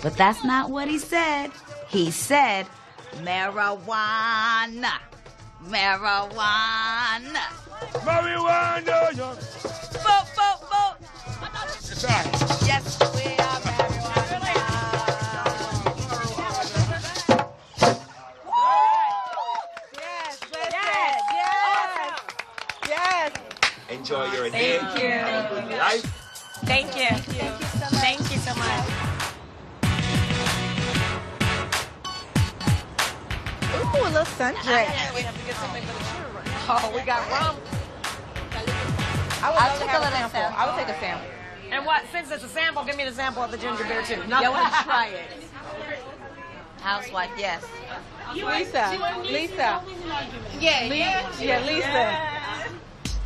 But that's not what he said. He said, marijuana. Marijuana. Marijuana. Vote, vote, vote. That's right. Yes, we are marijuana. Yes, yes, yes. Enjoy your day. Thank you. Life. Thank you. Thank you so much. Ooh, a little sundress. Oh, we got rum. I'll take a little sample. I will take a sample. And what? Since it's a sample, give me the sample of the ginger beer too. Yeah, I want to try it. Housewife, yes. Lisa. Yeah, Lisa.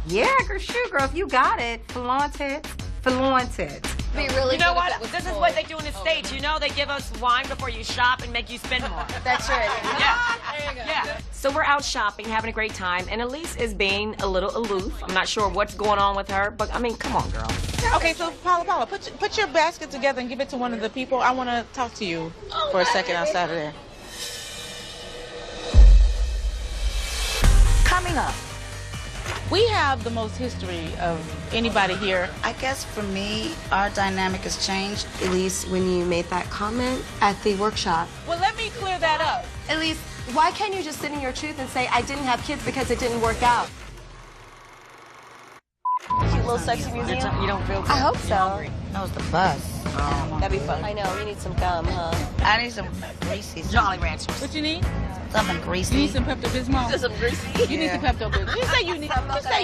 Yeah, girl, shoot, girl, if you got it, flaunt it, flaunt it. Be really You know good what? if it was This is full. what they do in the States. You know, they give us wine before you shop and make you spend more. That's right. Yeah. There you go. Yeah. So we're out shopping, having a great time, and Elise is being a little aloof. I'm not sure what's going on with her, but I mean, come on, girl. Okay, so Paula, put your basket together and give it to one of the people. I want to talk to you for a second outside of there. Coming up. We have the most history of anybody here. I guess for me, our dynamic has changed. Elise, when you made that comment at the workshop, Well, let me clear that up. Elise, why can't you just sit in your truth and say, I didn't have kids because it didn't work out? Cute little sexy museum. You don't feel good? I hope so. That was the bus. That'd be fun. I know. You need some gum, huh? I need some greasy. Jolly Ranchers. What you need? Something You greasy. need some Pepto-Bismol. Just some greasy. You need some Pepto-Bismol. You say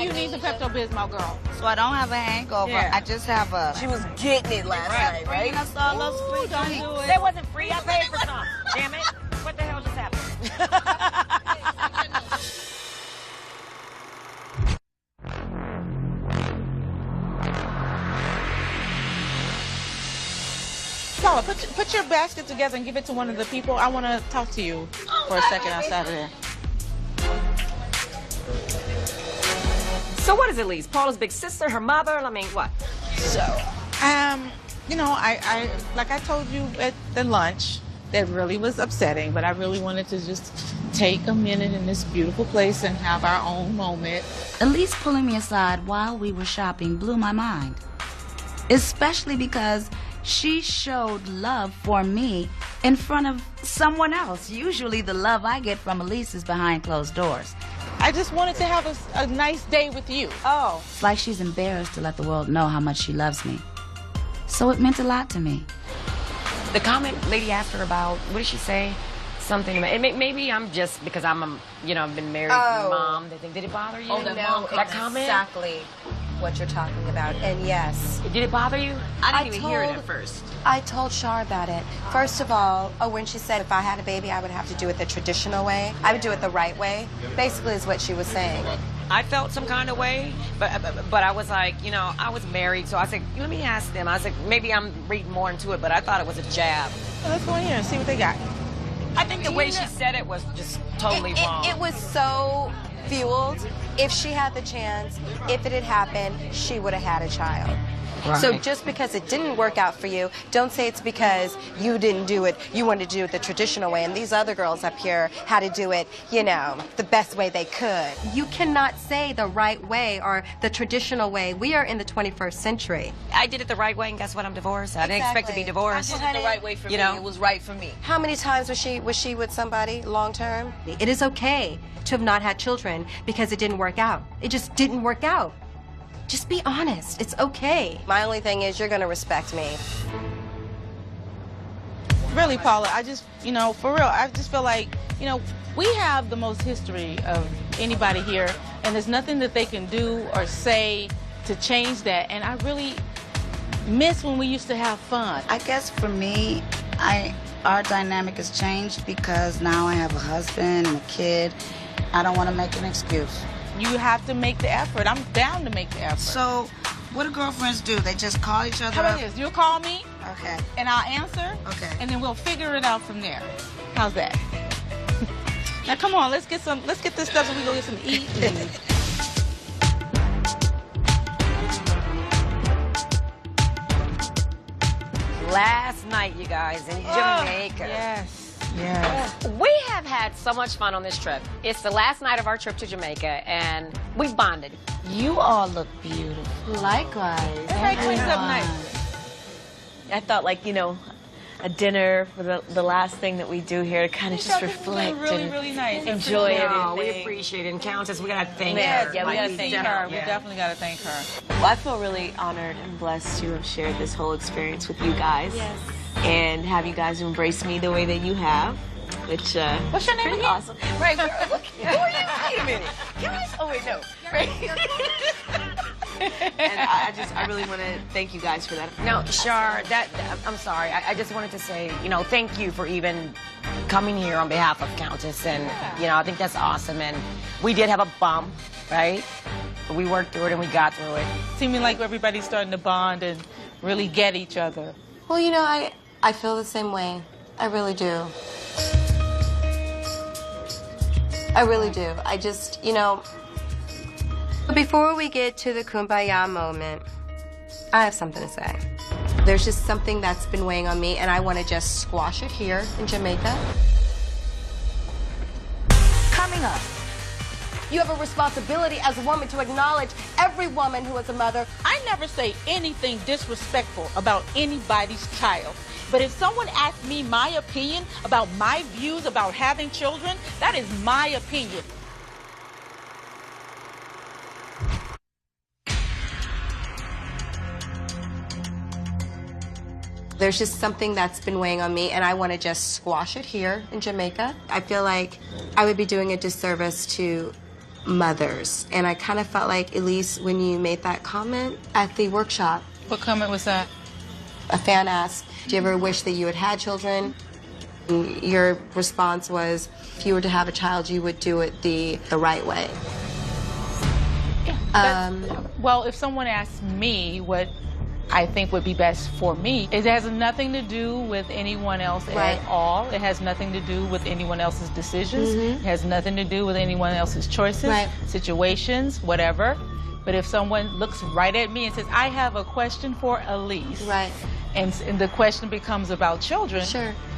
you need some Pepto-Bismol, girl. So I don't have a hangover. Yeah. I just have a... She was getting it last night, Bringing right? us all those free Don't drinks. do it. That wasn't free. I paid for some. Damn it. What the hell just happened? Paula, put your basket together and give it to one of the people. I want to talk to you for a second outside of there. So what is Elise? Paula's big sister, her mother? I mean, what? So, you know, I like I told you at the lunch, that really was upsetting, but I really wanted to just take a minute in this beautiful place and have our own moment. Elise pulling me aside while we were shopping blew my mind. Especially because she showed love for me in front of someone else. Usually the love I get from Elise is behind closed doors. I just wanted to have a nice day with you. Oh. It's like she's embarrassed to let the world know how much she loves me. So it meant a lot to me. The comment lady asked her about, what did she say? Something about, maybe I'm just, because I'm a, you know, I've been married mom. They think, did it bother you? Oh, the mom, that comment? exactly what you're talking about. And yes. Did it bother you? I didn't even hear it at first. I told Shar about it. First of all, when she said if I had a baby, I would have to do it the traditional way. I would do it the right way. Basically is what she was saying. I felt some kind of way, but I was like, you know, I was married, so I said, let me ask them. I was like, maybe I'm reading more into it, but I thought it was a jab. Well, let's go in here and see what they got. I think the way she said it was just totally wrong. It was so fueled. If she had the chance, if it had happened, she would have had a child. Right. So just because it didn't work out for you, don't say it's because you didn't do it. You wanted to do it the traditional way, and these other girls up here had to do it, you know, the best way they could. You cannot say the right way or the traditional way. We are in the 21st century. I did it the right way, and guess what? I'm divorced. I didn't expect to be divorced. I did it the right way for me. It was right for me. How many times was she with somebody long term? It is okay to have not had children because it didn't work out. It just didn't work out. Just be honest. It's okay. My only thing is you're going to respect me. Really, Paula, I just, you know, for real, I just feel like, you know, we have the most history of anybody here, and there's nothing that they can do or say to change that. And I really miss when we used to have fun. I guess for me, our dynamic has changed because now I have a husband and a kid. I don't want to make an excuse. You have to make the effort. I'm down to make the effort. So, what do girlfriends do? They just call each other How about up? this? You'll call me, Okay. and I'll answer, Okay. and then we'll figure it out from there. How's that? Now, come on, let's get this stuff so we go get some to eat. Last night, you guys, in Jamaica. Yes. Yes. We have had so much fun on this trip. It's the last night of our trip to Jamaica, and we bonded. You all look beautiful. Likewise. Everybody cleans up nice. I thought, like, you know, a dinner for the last thing that we do here to kind of just reflect really, really nice. enjoy it. No, we appreciate it. And Countess, we gotta thank Yes, her. yeah, we gotta thank her. We Yeah. definitely gotta thank her. Well, I feel really honored and blessed to have shared this whole experience with you guys. Yes. And have you guys embrace me the way that you have, which What's your name pretty again? awesome. Right, look, who are you? Wait a minute. Guys, oh wait, no. Right. And I really want to thank you guys for that. No, Shar, I'm sorry. I just wanted to say, you know, thank you for even coming here on behalf of Countess. And, you know, I think that's awesome. And we did have a bump, right? But we worked through it and we got through it. Seeming like everybody's starting to bond and really get each other. Well, you know, I feel the same way. I really do. I really do. I just, you know, before we get to the kumbaya moment, I have something to say. There's just something that's been weighing on me, and I want to just squash it here in Jamaica. Coming up. You have a responsibility as a woman to acknowledge every woman who is a mother. I never say anything disrespectful about anybody's child. But if someone asks me my opinion about my views about having children, that is my opinion. There's just something that's been weighing on me, and I want to just squash it here in Jamaica. I feel like I would be doing a disservice to mothers. And I kind of felt like, Elise, when you made that comment at the workshop. What comment was that? A fan asked, do you ever wish that you had had children? And your response was, if you were to have a child, you would do it the right way. Well, if someone asks me what I think would be best for me, it has nothing to do with anyone else at all. It has nothing to do with anyone else's decisions. It has nothing to do with anyone else's choices, situations, whatever. But if someone looks right at me and says, I have a question for Elise, and the question becomes about children,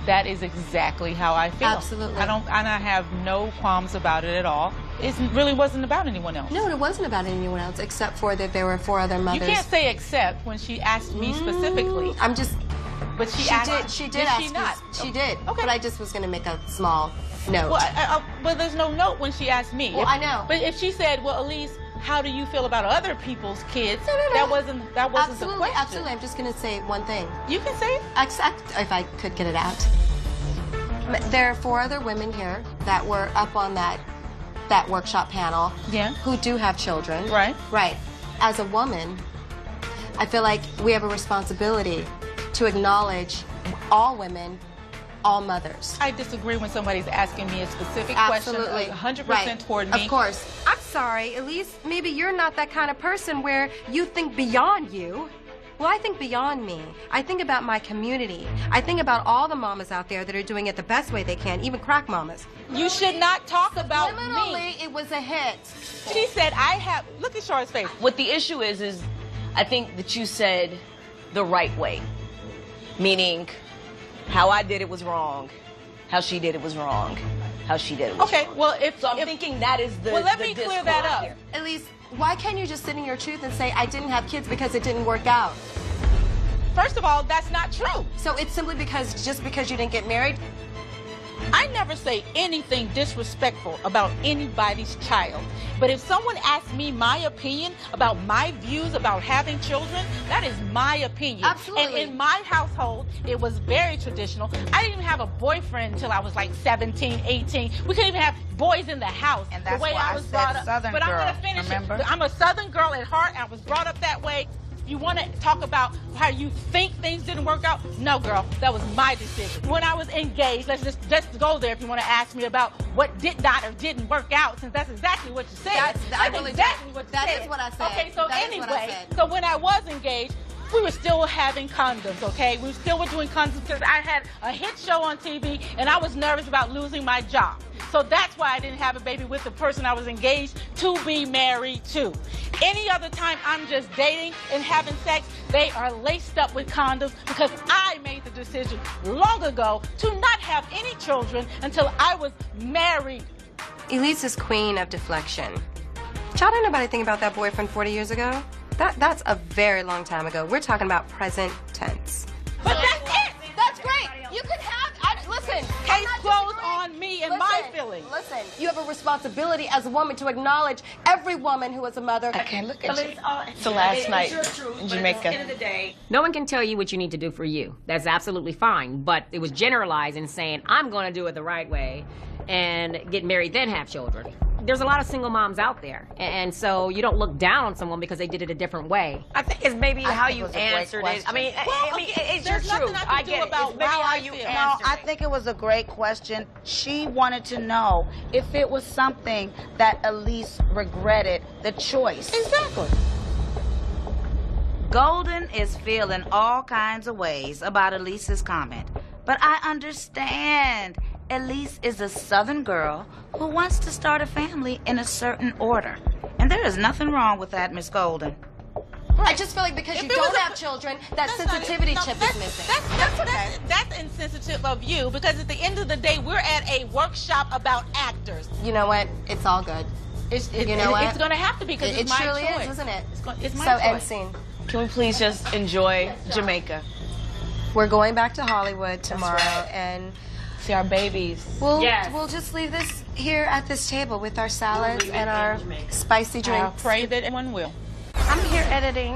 that is exactly how I feel. Absolutely. I have no qualms about it at all. It really wasn't about anyone else. No, it wasn't about anyone else, except for that there were 4 other mothers. You can't say except when she asked me specifically. I'm just... But she did ask me. She did. Okay. But I just was going to make a small note. Well, but there's no note when she asked me. Well, I know. But if she said, well, Elise, how do you feel about other people's kids? No. That wasn't the question. Absolutely. I'm just going to say one thing. You can say it. Except if I could get it out. There are 4 other women here that were up on that workshop panel who do have children. Right. As a woman, I feel like we have a responsibility to acknowledge all women, all mothers. I disagree when somebody's asking me a specific question, 100% toward me. Of course. I'm sorry, Elise, maybe you're not that kind of person where you think beyond you. Well, I think beyond me. I think about my community. I think about all the mamas out there that are doing it the best way they can, even crack mamas. You should not talk about me. It was a hit. She said, look at Shar's face. What the issue is I think that you said the right way. Meaning, how I did it was wrong. How she did it was wrong. How she did it was wrong. Well, I'm thinking that is the Well, let me clear that up. Here. Elise, why can't you just sit in your truth and say, I didn't have kids because it didn't work out? First of all, that's not true. So it's simply just because you didn't get married? I never say anything disrespectful about anybody's child. But if someone asks me my opinion about my views about having children, that is my opinion. Absolutely. And in my household, it was very traditional. I didn't even have a boyfriend until I was like 17, 18. We couldn't even have boys in the house. And that's the way why I was said brought up. Southern but girl, I'm going to finish remember? it. I'm a Southern girl at heart. I was brought up that way. You want to talk about how you think things didn't work out? No, girl, that was my decision. When I was engaged, let's just go there if you want to ask me about what did not or didn't work out, since that's exactly what you said. That's exactly what you said. That is what I said. Okay, so anyway, so when I was engaged, we were still having condoms, okay? We still were doing condoms because I had a hit show on TV and I was nervous about losing my job. So that's why I didn't have a baby with the person I was engaged to be married to. Any other time I'm just dating and having sex, they are laced up with condoms because I made the decision long ago to not have any children until I was married. Elise is queen of deflection. Y'all don't know anything about that boyfriend 40 years ago? That's a very long time ago. We're talking about present tense. But that's it. That's great. You can have, listen. Case closed on me and my feelings. Listen, you have a responsibility as a woman to acknowledge every woman who is a mother. I can't look at you. It's the last night in Jamaica. No one can tell you what you need to do for you. That's absolutely fine. But it was generalized in saying, I'm going to do it the right way and get married, then have children. There's a lot of single moms out there. And so you don't look down on someone because they did it a different way. I think it's maybe how you answered it. I mean, it's your there's nothing truth. I can do get it. about It's maybe how how I you feel. answered No, I it. think it was a great question. She wanted to know if it was something that Elise regretted the choice. Exactly. Golden is feeling all kinds of ways about Elise's comment. But I understand. Elise is a Southern girl who wants to start a family in a certain order. And there is nothing wrong with that, Miss Golden. I just feel like because If you it was don't a- have children, that That's not it. sensitivity No, chip that's- is missing. That's insensitive of you because at the end of the day, we're at a workshop about actors. You know what? It's all good. You know what? It's going to have to be because It it's my truly choice. is, isn't it? It's my So, choice. end scene. Can we please just enjoy Jamaica? We're going back to Hollywood tomorrow, right. and See our babies. we'll just leave this here at this table with our salads and our spicy I'll drinks. pray that everyone will. I'm here editing.